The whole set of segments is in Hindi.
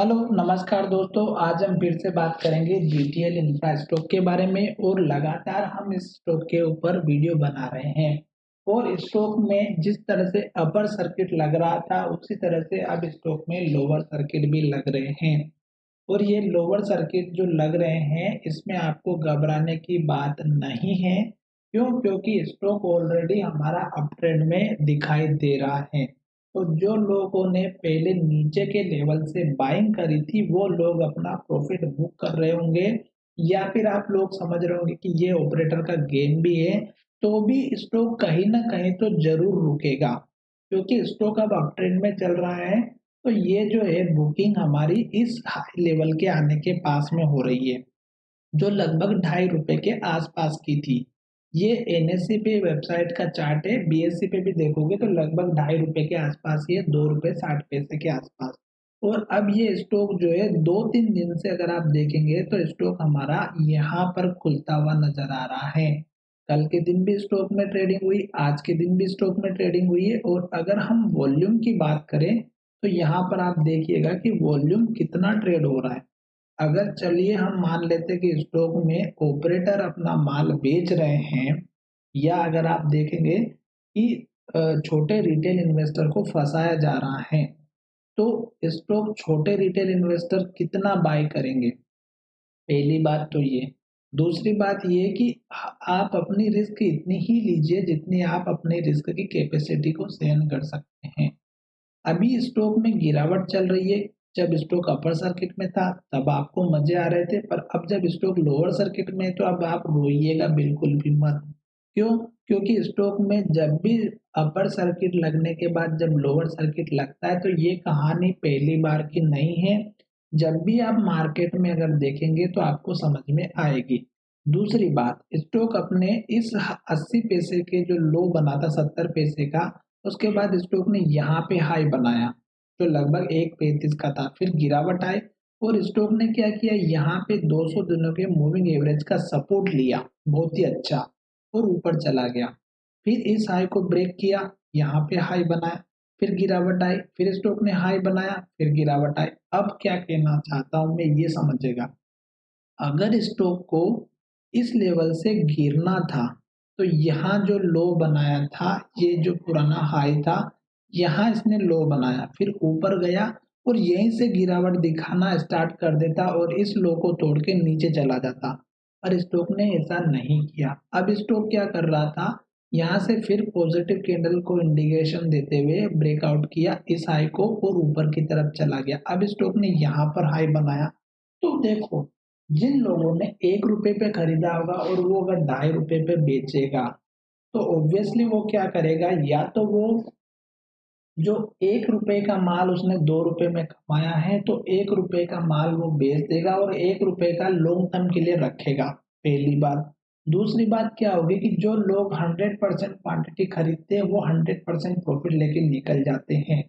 हेलो नमस्कार दोस्तों। आज हम फिर से बात करेंगे जीटीएल इंफ्रा स्टॉक के बारे में और लगातार हम इस स्टॉक के ऊपर वीडियो बना रहे हैं। और स्टॉक में जिस तरह से अपर सर्किट लग रहा था उसी तरह से अब स्टॉक में लोअर सर्किट भी लग रहे हैं। और ये लोअर सर्किट जो लग रहे हैं इसमें आपको घबराने की बात नहीं है। क्यों? क्योंकि स्टॉक ऑलरेडी हमारा अप ट्रेंड में दिखाई दे रहा है। तो जो लोगों ने पहले नीचे के लेवल से बाइंग करी थी वो लोग अपना प्रॉफिट बुक कर रहे होंगे, या फिर आप लोग समझ रहे होंगे कि ये ऑपरेटर का गेम भी है। तो भी स्टॉक कहीं ना कहीं तो जरूर रुकेगा, क्योंकि स्टॉक अब अप ट्रेंड में चल रहा है। तो ये जो है बुकिंग हमारी इस हाई लेवल के आने के पास में हो रही है, जो लगभग ₹2.5 के आसपास की थी। ये एनएससी पे वेबसाइट का चार्ट है, बीएससी पे भी देखोगे तो लगभग ₹2.5 के आसपास ही है, ₹2.60 के आसपास। और अब ये स्टॉक जो है 2-3 दिन से अगर आप देखेंगे तो स्टॉक हमारा यहाँ पर खुलता हुआ नजर आ रहा है। कल के दिन भी स्टॉक में ट्रेडिंग हुई, आज के दिन भी स्टॉक में ट्रेडिंग हुई है। और अगर हम वॉल्यूम की बात करें तो यहाँ पर आप देखिएगा कि वॉल्यूम कितना ट्रेड हो रहा है। अगर चलिए हम मान लेते हैं कि स्टॉक में ऑपरेटर अपना माल बेच रहे हैं, या अगर आप देखेंगे कि छोटे रिटेल इन्वेस्टर को फंसाया जा रहा है, तो स्टॉक छोटे रिटेल इन्वेस्टर कितना बाय करेंगे? पहली बात तो ये। दूसरी बात ये कि आप अपनी रिस्क इतनी ही लीजिए जितनी आप अपने रिस्क की कैपेसिटी को सहन कर सकते हैं। अभी स्टॉक में गिरावट चल रही है। जब स्टॉक अपर सर्किट में था तब आपको मजे आ रहे थे, पर अब जब स्टॉक लोअर सर्किट में है तो अब आप रोइएगा बिल्कुल भी मत। क्यों? क्योंकि स्टॉक में जब भी अपर सर्किट लगने के बाद जब लोअर सर्किट लगता है तो ये कहानी पहली बार की नहीं है। जब भी आप मार्केट में अगर देखेंगे तो आपको समझ में आएगी। दूसरी बात, स्टॉक अपने इस 80 पैसे के जो लो बना था 70 पैसे का, उसके बाद स्टॉक ने यहाँ पे हाई बनाया जो लगभग 1.35 का था, फिर गिरावट आई। और स्टॉक ने क्या किया, यहाँ पे 200 दिनों के मूविंग एवरेज का सपोर्ट लिया, बहुत ही अच्छा, और ऊपर चला गया। फिर इस हाई को ब्रेक किया, यहाँ पे हाई बनाया, फिर गिरावट आई, फिर स्टॉक ने हाई बनाया, फिर गिरावट आई। अब क्या कहना चाहता हूं मैं ये समझेगा। अगर स्टॉक को इस लेवल से गिरना था तो यहाँ जो लो बनाया था, ये जो पुराना हाई था, यहाँ इसने लो बनाया, फिर ऊपर गया और यहीं से गिरावट दिखाना स्टार्ट कर देता और इस लो को तोड़ के नीचे चला जाता। पर स्टॉक ने ऐसा नहीं किया। अब स्टॉक क्या कर रहा था, यहाँ से फिर पॉजिटिव कैंडल को इंडिकेशन देते हुए ब्रेकआउट किया इस हाई को और ऊपर की तरफ चला गया। अब स्टॉक ने यहाँ पर हाई बनाया। तो देखो, जिन लोगों ने ₹1 पे खरीदा होगा और वो अगर ₹2.5 पे बेचेगा तो ऑब्वियसली वो क्या करेगा, या तो वो जो ₹1 का माल उसने ₹2 में कमाया है तो ₹1 का माल वो बेच देगा और ₹1 का लॉन्ग टर्म के लिए रखेगा, पहली बात। दूसरी बात क्या होगी कि जो लोग 100% क्वांटिटी खरीदते हैं वो 100% प्रॉफिट लेके निकल जाते हैं,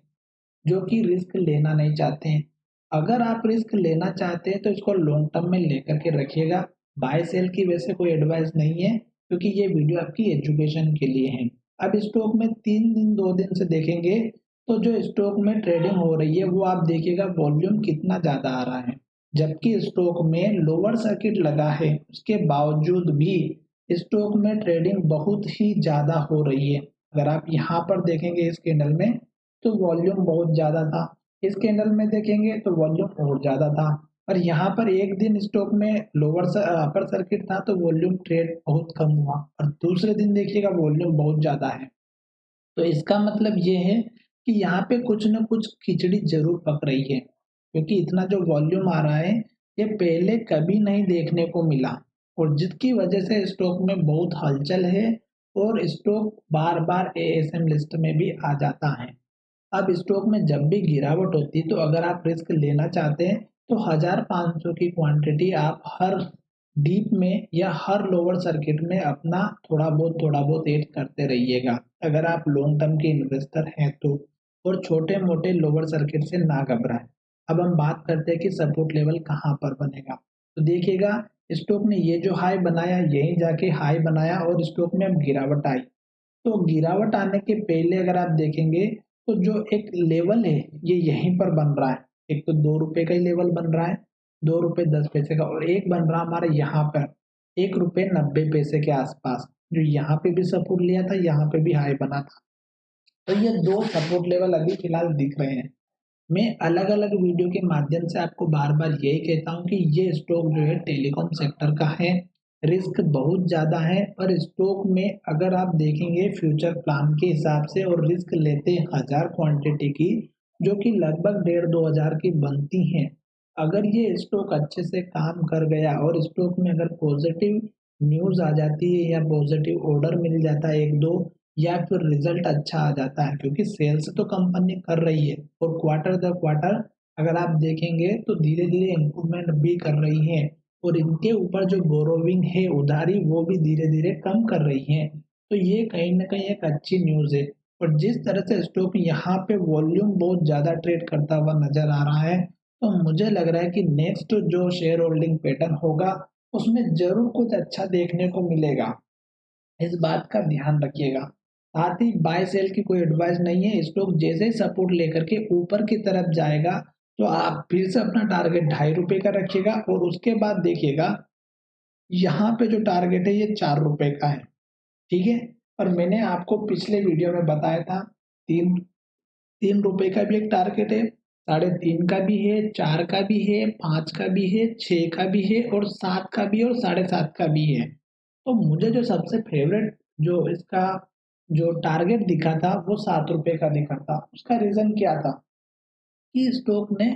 जो कि रिस्क लेना नहीं चाहते हैं। अगर आप रिस्क लेना चाहते हैं तो इसको लॉन्ग टर्म में लेकर के रखिएगा। बाय सेल की वैसे कोई एडवाइस नहीं है, क्योंकि ये वीडियो आपकी एजुकेशन के लिए है। अब स्टॉक में 3 दिन 2 दिन से देखेंगे तो जो स्टॉक में ट्रेडिंग हो रही है वो आप देखिएगा वॉल्यूम कितना ज्यादा आ रहा है। जबकि स्टॉक में लोअर सर्किट लगा है उसके बावजूद भी स्टॉक में ट्रेडिंग बहुत ही ज्यादा हो रही है। अगर आप यहाँ पर देखेंगे इस कैंडल में तो वॉल्यूम बहुत ज़्यादा था। इस कैंडल में देखेंगे तो वॉल्यूम और ज़्यादा था। और यहाँ पर एक दिन स्टॉक में अपर सर्किट था तो वॉल्यूम ट्रेड बहुत कम हुआ, और दूसरे दिन देखिएगा वॉल्यूम बहुत ज़्यादा है। तो इसका मतलब ये है कि यहाँ पे कुछ न कुछ खिचड़ी जरूर पक रही है, क्योंकि इतना जो वॉल्यूम आ रहा है ये पहले कभी नहीं देखने को मिला। और जिसकी वजह से स्टॉक में बहुत हलचल है और स्टॉक बार बार एएसएम लिस्ट में भी आ जाता है। अब स्टॉक में जब भी गिरावट होती है तो अगर आप रिस्क लेना चाहते हैं तो 1500 की क्वांटिटी आप हर डीप में या हर लोअर सर्किट में अपना थोड़ा बहुत ऐड करते रहिएगा, अगर आप लॉन्ग टर्म के इन्वेस्टर हैं तो। और छोटे मोटे लोअर सर्किट से ना घबराएं। अब हम बात करते हैं कि सपोर्ट लेवल कहाँ पर बनेगा। तो देखिएगा, स्टॉक ने ये जो हाई बनाया यहीं जाके हाई बनाया और स्टॉक में अब गिरावट आई। तो गिरावट आने के पहले अगर आप देखेंगे तो जो एक लेवल है ये यहीं पर बन रहा है, एक तो 2 रुपए का ही लेवल बन रहा है, 2 रुपए 10 पैसे का, और एक बन रहा हमारे यहाँ पर 1 रुपए 90 पैसे के आसपास, जो यहाँ पे भी सपोर्ट लिया था, यहाँ पे भी हाई बना था। तो ये 2 सपोर्ट लेवल अभी फिलहाल दिख रहे हैं। मैं अलग अलग वीडियो के माध्यम से आपको बार बार यही कहता हूँ कि ये स्टॉक जो है टेलीकॉम सेक्टर का है, रिस्क बहुत ज़्यादा है, और स्टॉक में अगर आप देखेंगे फ्यूचर प्लान के हिसाब से और रिस्क लेते 1000 क्वांटिटी की, जो कि लगभग 1,500-2,000 की बनती हैं, अगर ये स्टॉक अच्छे से काम कर गया और स्टॉक में अगर पॉजिटिव न्यूज़ आ जाती है या पॉजिटिव ऑर्डर मिल जाता है एक दो, या फिर रिजल्ट अच्छा आ जाता है, क्योंकि सेल्स तो कंपनी कर रही है और क्वार्टर द क्वार्टर अगर आप देखेंगे तो धीरे धीरे इम्प्रूवमेंट भी कर रही है, और इनके ऊपर जो बोरोविंग है उधारी वो भी धीरे धीरे कम कर रही है। तो ये कहीं ना कहीं एक अच्छी न्यूज़ है। और जिस तरह से स्टॉक यहाँ पे वॉल्यूम बहुत ज़्यादा ट्रेड करता हुआ नजर आ रहा है, तो मुझे लग रहा है कि नेक्स्ट जो शेयर होल्डिंग पैटर्न होगा उसमें जरूर कुछ अच्छा देखने को मिलेगा। इस बात का ध्यान रखिएगा। साथ ही बाय सेल की कोई एडवाइस नहीं है। स्टॉक जैसे ही सपोर्ट लेकर के ऊपर की तरफ जाएगा तो आप फिर से अपना टारगेट 2.5 रुपए का रखिएगा, और उसके बाद देखिएगा यहाँ पे जो टारगेट है ये 4 रुपए का है। ठीक है। और मैंने आपको पिछले वीडियो में बताया था 3 रुपए का भी एक टारगेट है, 3.5 का भी है, 4 का भी है, 5 का भी है, 6 का भी है, और 7 का भी है, और 7.5 का भी है। तो मुझे जो सबसे फेवरेट जो इसका जो टारगेट दिखा था वो 7 रुपए का दिखा था। उसका रीजन क्या था कि स्टॉक ने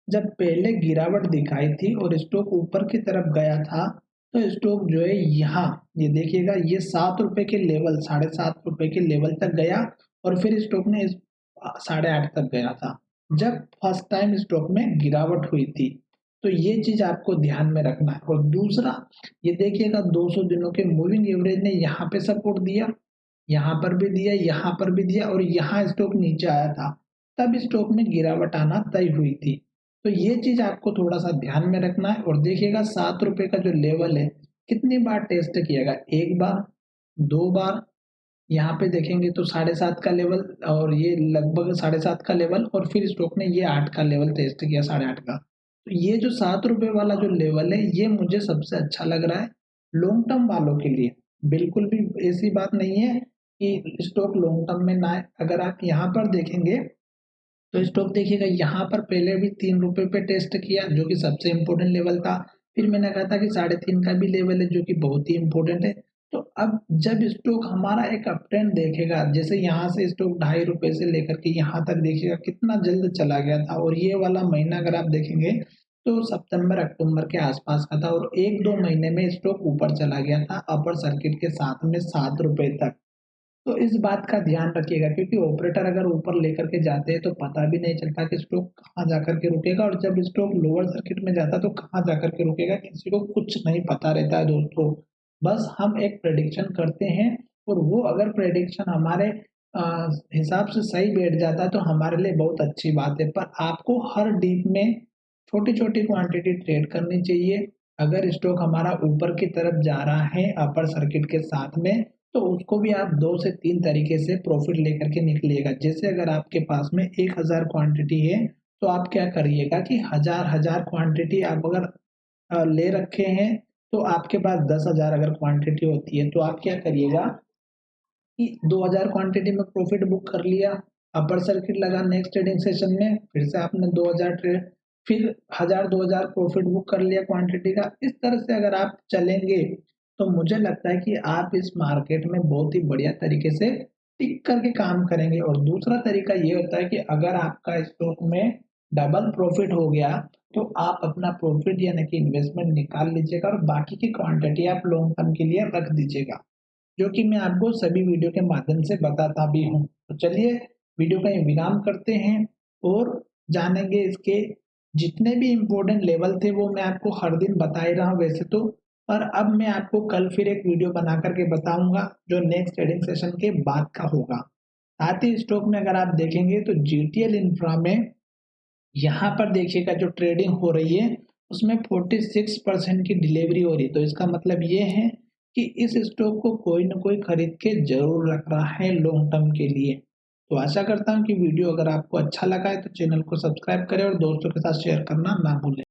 जब पहले गिरावट दिखाई थी और स्टॉक ऊपर की तरफ गया था, तो स्टॉक जो है यहाँ ये देखिएगा ये 7 रुपए के लेवल 7.5 रुपए के लेवल तक गया, और फिर स्टॉक ने 8.5 तक गया था जब फर्स्ट टाइम स्टॉक में गिरावट हुई थी। तो ये चीज आपको ध्यान में रखना है। और दूसरा ये देखिएगा 200 दिनों के मूविंग एवरेज ने यहाँ पे सपोर्ट दिया, यहाँ पर भी दिया, यहाँ पर भी दिया, और यहाँ स्टॉक नीचे आया था, तब स्टॉक में गिरावट आना तय हुई थी। तो ये चीज आपको थोड़ा सा ध्यान में रखना है। और देखिएगा 7 रुपए का जो लेवल है कितनी बार टेस्ट किएगा, एक बार, 2 बार, यहाँ पे देखेंगे तो 7.5 का लेवल, और ये लगभग 7.5 का लेवल, और फिर स्टॉक ने ये 8 का लेवल टेस्ट किया, 8.5 का। तो ये जो 7 रुपए वाला जो लेवल है ये मुझे सबसे अच्छा लग रहा है लॉन्ग टर्म वालों के लिए। बिल्कुल भी ऐसी बात नहीं है कि स्टॉक लॉन्ग टर्म में ना आए। अगर आप यहाँ पर देखेंगे तो स्टॉक देखिएगा यहाँ पर पहले भी 3 रुपए पे टेस्ट किया, जो कि सबसे इम्पोर्टेंट लेवल था। फिर मैंने कहा था कि 3.5 का भी लेवल है, जो कि बहुत ही इम्पोर्टेंट है। तो अब जब स्टॉक हमारा एक अप ट्रेंड देखेगा, जैसे यहाँ से स्टॉक 2.5 रुपए से लेकर के यहाँ तक देखिएगा कितना जल्द चला गया था, और ये वाला महीना अगर आप देखेंगे तो सितंबर अक्टूबर के आसपास का था, और 1-2 महीने में स्टॉक ऊपर चला गया था अपर सर्किट के साथ में 7 रुपए तक। तो इस बात का ध्यान रखिएगा, क्योंकि ऑपरेटर अगर ऊपर लेकर के जाते हैं तो पता भी नहीं चलता कि स्टॉक कहाँ जाकर के रुकेगा, और जब स्टॉक लोअर सर्किट में जाता तो कहाँ जाकर के रुकेगा किसी को कुछ नहीं पता रहता है दोस्तों। बस हम एक प्रेडिक्शन करते हैं, और वो अगर प्रेडिक्शन हमारे हिसाब से सही बैठ जाता है तो हमारे लिए बहुत अच्छी बात है। पर आपको हर डीप में छोटी छोटी क्वांटिटी ट्रेड करनी चाहिए। अगर स्टॉक हमारा ऊपर की तरफ जा रहा है अपर सर्किट के साथ में, तो उसको भी आप 2 से 3 तरीके से प्रॉफिट लेकर के निकलिएगा। जैसे अगर आपके पास में 1000 क्वांटिटी है, तो आप क्या करिएगा कि हजार हजार क्वांटिटी आप अगर ले रखे हैं, तो आपके पास 10,000 अगर क्वांटिटी होती है तो आप क्या करिएगा कि 2000 क्वांटिटी में प्रॉफिट बुक कर लिया, अपर सर्किट लगा नेक्स्ट ट्रेडिंग सेशन में, फिर से आपने 2000 ट्रेड, फिर 1000-2000 प्रॉफिट बुक कर लिया क्वांटिटी का। इस तरह से अगर आप चलेंगे तो मुझे लगता है कि आप इस मार्केट में बहुत ही बढ़िया तरीके से टिक करके काम करेंगे। और दूसरा तरीका ये होता है कि अगर आपका स्टॉक में डबल प्रॉफिट हो गया तो आप अपना प्रॉफिट यानी कि इन्वेस्टमेंट निकाल लीजिएगा, और बाकी की क्वांटिटी आप लॉन्ग टर्म के लिए रख दीजिएगा, जो कि मैं आपको सभी वीडियो के माध्यम से बताता भी हूँ। तो चलिए वीडियो का विराम करते हैं और जानेंगे इसके जितने भी इम्पोर्टेंट लेवल थे वो मैं आपको हर दिन बता ही रहा हूँ वैसे तो। पर अब मैं आपको कल फिर एक वीडियो बना करके बताऊंगा जो नेक्स्ट ट्रेडिंग सेशन के बाद का होगा। साथ ही स्टॉक में अगर आप देखेंगे तो जीटीएल इंफ्रा में यहाँ पर देखिएगा जो ट्रेडिंग हो रही है उसमें 46% की डिलीवरी हो रही है। तो इसका मतलब ये है कि इस स्टॉक को कोई ना कोई खरीद के जरूर रख रहा है लॉन्ग टर्म के लिए। तो आशा करता हूँ कि वीडियो अगर आपको अच्छा लगा है तो चैनल को सब्सक्राइब करें और दोस्तों के साथ शेयर करना ना भूलें।